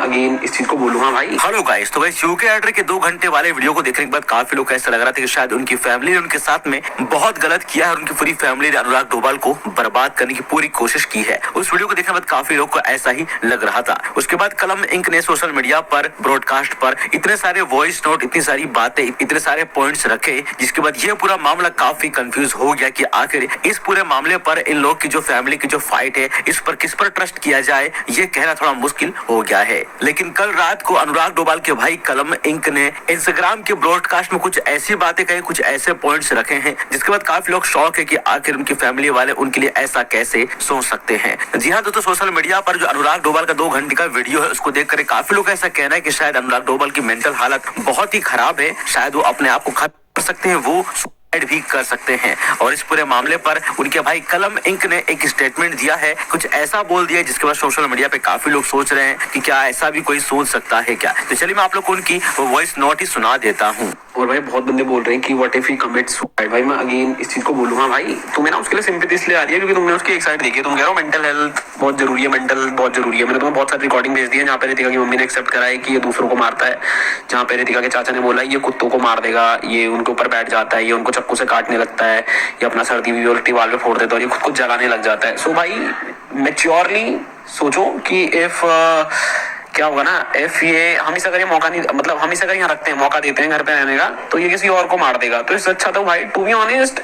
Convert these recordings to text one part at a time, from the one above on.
Again इस चीज को बोलूंगा भाई। हेलो गाइस, तो गाइस यूके ऑर्डर के 2 घंटे वाले वीडियो को देखने के बाद काफी लोग को ऐसा लग रहा था कि शायद उनकी फैमिली ने उनके साथ में बहुत गलत किया है और उनकी पूरी फैमिली ने अनुराग डोभाल को बर्बाद करने की पूरी कोशिश की है। उस वीडियो को देखने के बाद काफी लोग को ऐसा ही लग रहा था। उसके बाद कलम इंक ने सोशल मीडिया पर ब्रॉडकास्ट पर इतने सारे वॉइस नोट, इतनी सारी बातें, इतने सारे पॉइंट्स रखे, जिसके बाद ये पूरा मामला काफी कंफ्यूज हो गया कि आखिर इस पूरे मामले पर इन लोग की जो फैमिली की जो फाइट है, इस पर किस पर ट्रस्ट किया जाए, ये कहना थोड़ा मुश्किल हो गया है। लेकिन कल रात को अनुराग डोभाल के भाई कलम इंक ने इंस्टाग्राम के ब्रॉडकास्ट में कुछ ऐसी बातें कही, कुछ ऐसे पॉइंट्स रखे हैं, जिसके बाद काफी लोग शॉक है कि आखिर उनकी फैमिली वाले उनके लिए ऐसा कैसे सोच सकते हैं। जी हाँ दोस्तों, सोशल मीडिया पर जो अनुराग डोभाल का 2 घंटे का वीडियो है, उसको देखकर काफी लोग ऐसा कहना है कि शायद अनुराग डोभाल की मेंटल हालत बहुत ही खराब है, शायद वो अपने आप को खत्म कर सकते हैं, वो भी कर सकते हैं। और इस पूरे मामले पर उनके भाई कलम इंक ने एक स्टेटमेंट दिया है, कुछ ऐसा बोल दिया जिसके बाद सोशल मीडिया पे काफी लोग सोच रहे हैं कि क्या ऐसा भी कोई सोच सकता है क्या। तो चलिए मैं आप लोग को उनकी वॉइस नोट ही सुना देता हूँ। और भाई बहुत बंदे बोल रहे हैं कि what if he commits suicide. भाई मैं अगेन इस चीज को बोलूंगा भाई, तुम्हें ना उसके लिए सिंपैथी इसलिए आ रही है क्योंकि तुमने उसकी एक साइड देखी है। तुम कह रहे हो मेंटल हेल्थ बहुत जरूरी है, मेंटल बहुत जरूरी है। मैंने तुम्हें बहुत सारी रिकॉर्डिंग भेज दी है जहाँ पे रितिका की मम्मी ने एक्सेप्ट करा है कि ये दूसरों को मारता है, जहाँ पे रितिका के चाचा ने बोला ये कुत्तों को मार देगा, ये उनके ऊपर बैठ जाता है, ये उनको चक्कू से काटने लगता है, ये अपना सर्दी भी वाल पे फोड़ देता है और ये खुद को जलाने लग जाता है। सो भाई मेच्योरली सोचो कि इफ क्या होगा ना, इफ ये हमेशा अगर ये मौका नहीं, मतलब हमेशा अगर यहाँ रखते हैं, मौका देते हैं घर पे रहने का, तो ये किसी और को मार देगा। तो इससे अच्छा तो भाई टू बी ऑनेस्ट,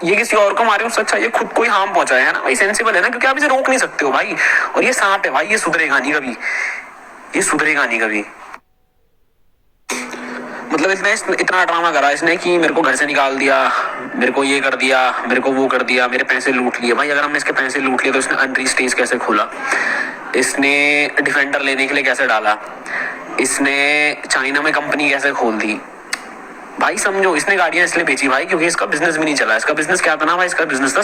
ये किसी और को मारे उससे अच्छा ये खुद को ही हार्म पहुंचाए, है ना भाई। सेंसिबल है ना, क्योंकि आप इसे रोक नहीं सकते हो भाई। और ये सांप है भाई, ये सुधरेगा नहीं कभी, ये सुधरेगा नहीं कभी। मतलब इसने इतना ड्रामा करा इसने कि मेरे को घर से निकाल दिया, मेरे को ये कर दिया, मेरे को वो कर दिया, मेरे पैसे लूट लिए। भाई अगर हमने इसके पैसे लूट लिए तो इसने अनरी स्टेज कैसे खोला, इसने डिफेंडर लेने के लिए कैसे डाला, इसने चाइना में कंपनी कैसे खोल दी। भाई समझो, इसने गाड़ियां इसलिए बेची भाई क्योंकि इसका बिजनेस भी नहीं चला। इसका बिजनेस क्या था ना भाई, इसका बिजनेस था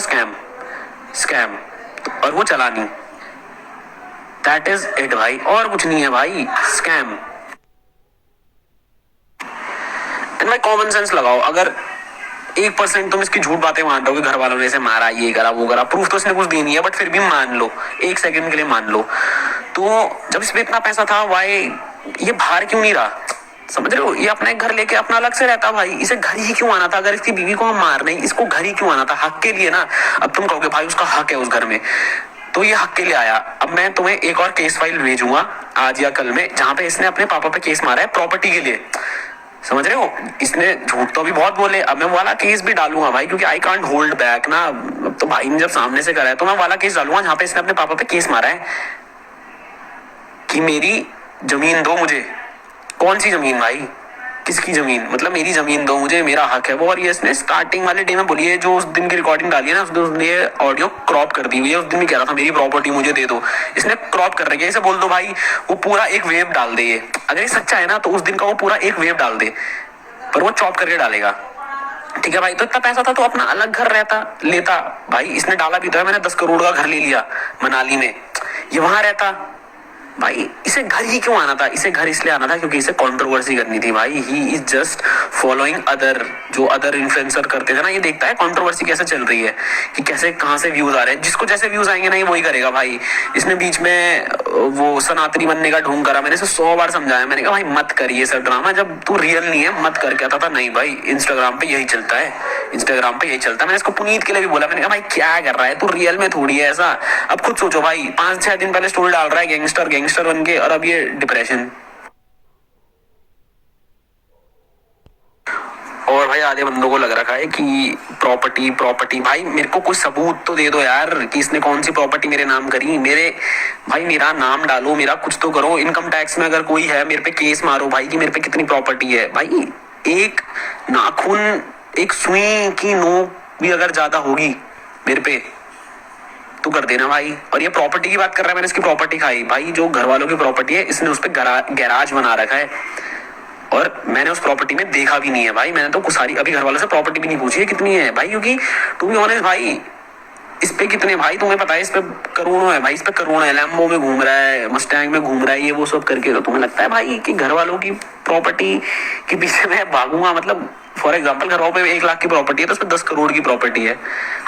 स्कैम, और वो चला नहीं। दैट इज इट भाई, और कुछ नहीं है भाई, स्कैम। एंड भाई कॉमन सेंस लगाओ, अगर 1% तुम इसकी झूठ बातें मान रहे हो कि घर वालों ने इसे मारा, ये करा वो करा, प्रूफ तो इसने कुछ दी नहीं है, बट फिर भी मान लो, 1 सेकंड के लिए मान लो, तो जब इसमें इतना पैसा था वाई ये बाहर क्यों नहीं रहा? समझ रहे हो, ये अपना एक घर लेके अपना अलग से रहता भाई। इसे घर ही क्यों आना था? अगर इसकी बीवी को हम मार नहीं, इसको घर ही क्यों आना था? हक के लिए ना। अब तुम कहोगे भाई उसका हक है उस घर में, तो ये हक के लिए आया। अब मैं तुम्हें एक और केस फाइल भेजूंगा आज या कल में, जहां पे इसने अपने पापा पे केस मारा है प्रॉपर्टी के लिए। समझ रहे हो, इसने झूठ तो भी बहुत बोले। अब मैं वाला केस भी डालूंगा भाई, क्योंकि आई कांट होल्ड बैक ना। अब तो भाई ने जब सामने से करा है तो मैं वाला केस डालूंगा जहां पे इसने अपने पापा पे केस मारा है कि मेरी जमीन दो मुझे। कौन सी जमीन भाई, किसकी जमीन? मतलब मेरी जमीन दो मुझे, मेरा हक है वो। और ये इसने स्टार्टिंग वाले डे में बोली है, जो उस दिन की रिकॉर्डिंग डाली है ना, उस दिन उसने ऑडियो क्रॉप कर दी हुई है। उस दिन भी कह रहा था मेरी प्रॉपर्टी मुझे दे दो, इसने क्रॉप कर रखी है। इसे बोल दो भाई वो पूरा एक वेव डाल दे। ये अगर ये सच्चा है ना तो उस दिन का वो पूरा एक वेव डाल दे, पर वो चॉप करके डालेगा। ठीक है भाई, तो इतना पैसा था तो अपना अलग घर रहता लेता भाई। इसने डाला भी था, मैंने 10 करोड़ का घर ले लिया मनाली में, ये वहां रहता भाई। इसे घर ही क्यों आना था? इसे घर इसलिए आना था क्योंकि इसे कंट्रोवर्सी करनी थी भाई। He is just following other, जो अदर इन्फ्लुएंसर करते थे ना, ये देखता है कंट्रोवर्सी कैसे चल रही है, कि कैसे कहां से व्यूज आ रहे हैं। जिसको जैसे व्यूज आएंगे ना ये वही करेगा भाई। इसने बीच में वो सनातनी बनने का ढोंग करा, मैंने इसे 100 बार समझाया। मैंने कहा भाई मत कर ये सब ड्रामा, जब तू रियल नहीं है मत कर। कहता था नहीं भाई इंस्टाग्राम पे यही चलता है, इंस्टाग्राम पे यही चलता है। मैंने इसको पुनीत के लिए भी बोला, मैंने कहा भाई क्या कर रहा है तू, रियल में थोड़ी है ऐसा। अब खुद सोचो भाई, 5-6 दिन पहले स्टोरी डाल रहा है गैंगस्टर बन के, और अब ये डिप्रेशन। और भाई आधे बंदों को लग रखा है कि प्रॉपर्टी भाई मेरे को कुछ सबूत तो दे दो यार कि इसने कौन सी प्रॉपर्टी मेरे नाम करी। मेरा नाम डालो, मेरा कुछ तो करो। इनकम टैक्स में अगर कोई है मेरे पे केस मारो भाई कि मेरे पे कितनी प्रॉपर्टी है। भाई एक नाखून, एक सुई की नोक भी अगर ज्यादा होगी मेरे पे तो कर देना भाई। और ये प्रॉपर्टी की बात कर रहा है, मैंने इसकी प्रॉपर्टी खाई भाई। जो घर वालों की प्रॉपर्टी है इसने उस पर गैराज बना रखा है, और मैंने उस प्रॉपर्टी में देखा भी नहीं है भाई। मैंने तो कुछ सारी अभी घर वालों से प्रॉपर्टी भी नहीं पूछी है कितनी है भाई, क्योंकि टू बी ऑनेस्ट भाई इस पे कितने भाई तुम्हें पता है, इस पे करोड़ों है भाई, इस पे करोड़ों है। लैम्बो में घूम रहा है, मस्टैंग में घूम रहा है, ये वो सब करके। तो तुम्हें लगता है भाई कि घर वालों की प्रॉपर्टी के पीछे मैं भागूंगा, मतलब फॉर एग्जाम्पल घरों पे 1 लाख की प्रॉपर्टी है तो उसमें 10 करोड़ की प्रॉपर्टी है।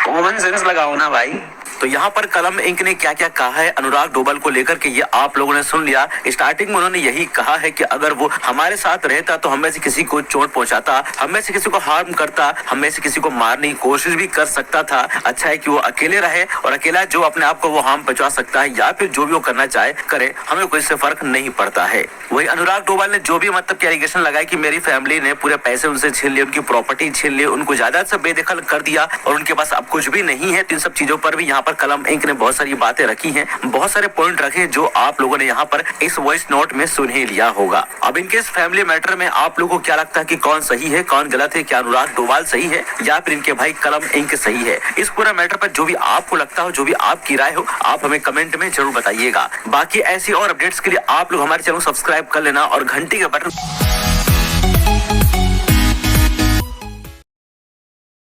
कॉमन सेंस लगाओ ना भाई। तो यहाँ पर कलम इंक ने क्या क्या कहा है अनुराग डोभाल को लेकर के ये आप लोगों ने सुन लिया। स्टार्टिंग में उन्होंने यही कहा है कि अगर वो हमारे साथ रहता तो हमें से किसी को चोट पहुंचाता, हमें से किसी को हार्म करता, हमें से किसी को मारने की कोशिश भी कर सकता था। अच्छा है कि वो अकेले रहे और अकेला जो अपने आप को वो हार्म पहुंचा सकता है या फिर जो भी वो करना चाहे करे, हमें कोई से फर्क नहीं पड़ता है। वही अनुराग डोभाल ने जो भी मतलब की एलिगेशन लगाया कि मेरी फैमिली ने पूरे पैसे उनसे छीन लिए, उनकी प्रॉपर्टी छीन ली, उनको जायदाद से बेदखल कर दिया और उनके पास अब कुछ भी नहीं है, तो इन सब चीजों पर भी यहाँ पर कलम इंक ने बहुत सारी बातें रखी हैं, बहुत सारे पॉइंट रखे जो आप लोगों ने यहाँ पर इस वॉइस नोट में सुन ही लिया होगा। अब इनके इस फैमिली मैटर में आप लोगों को क्या लगता है कि कौन सही है कौन गलत है? क्या अनुराग डोभाल सही है या फिर इनके भाई कलम इंक सही है? इस पूरा मैटर पर जो भी आपको लगता हो, जो भी आपकी राय हो, आप हमें कमेंट में जरूर बताइएगा। बाकी ऐसी और अपडेट्स के लिए आप लोग हमारे चैनल को सब्सक्राइब कर लेना और घंटी का बटन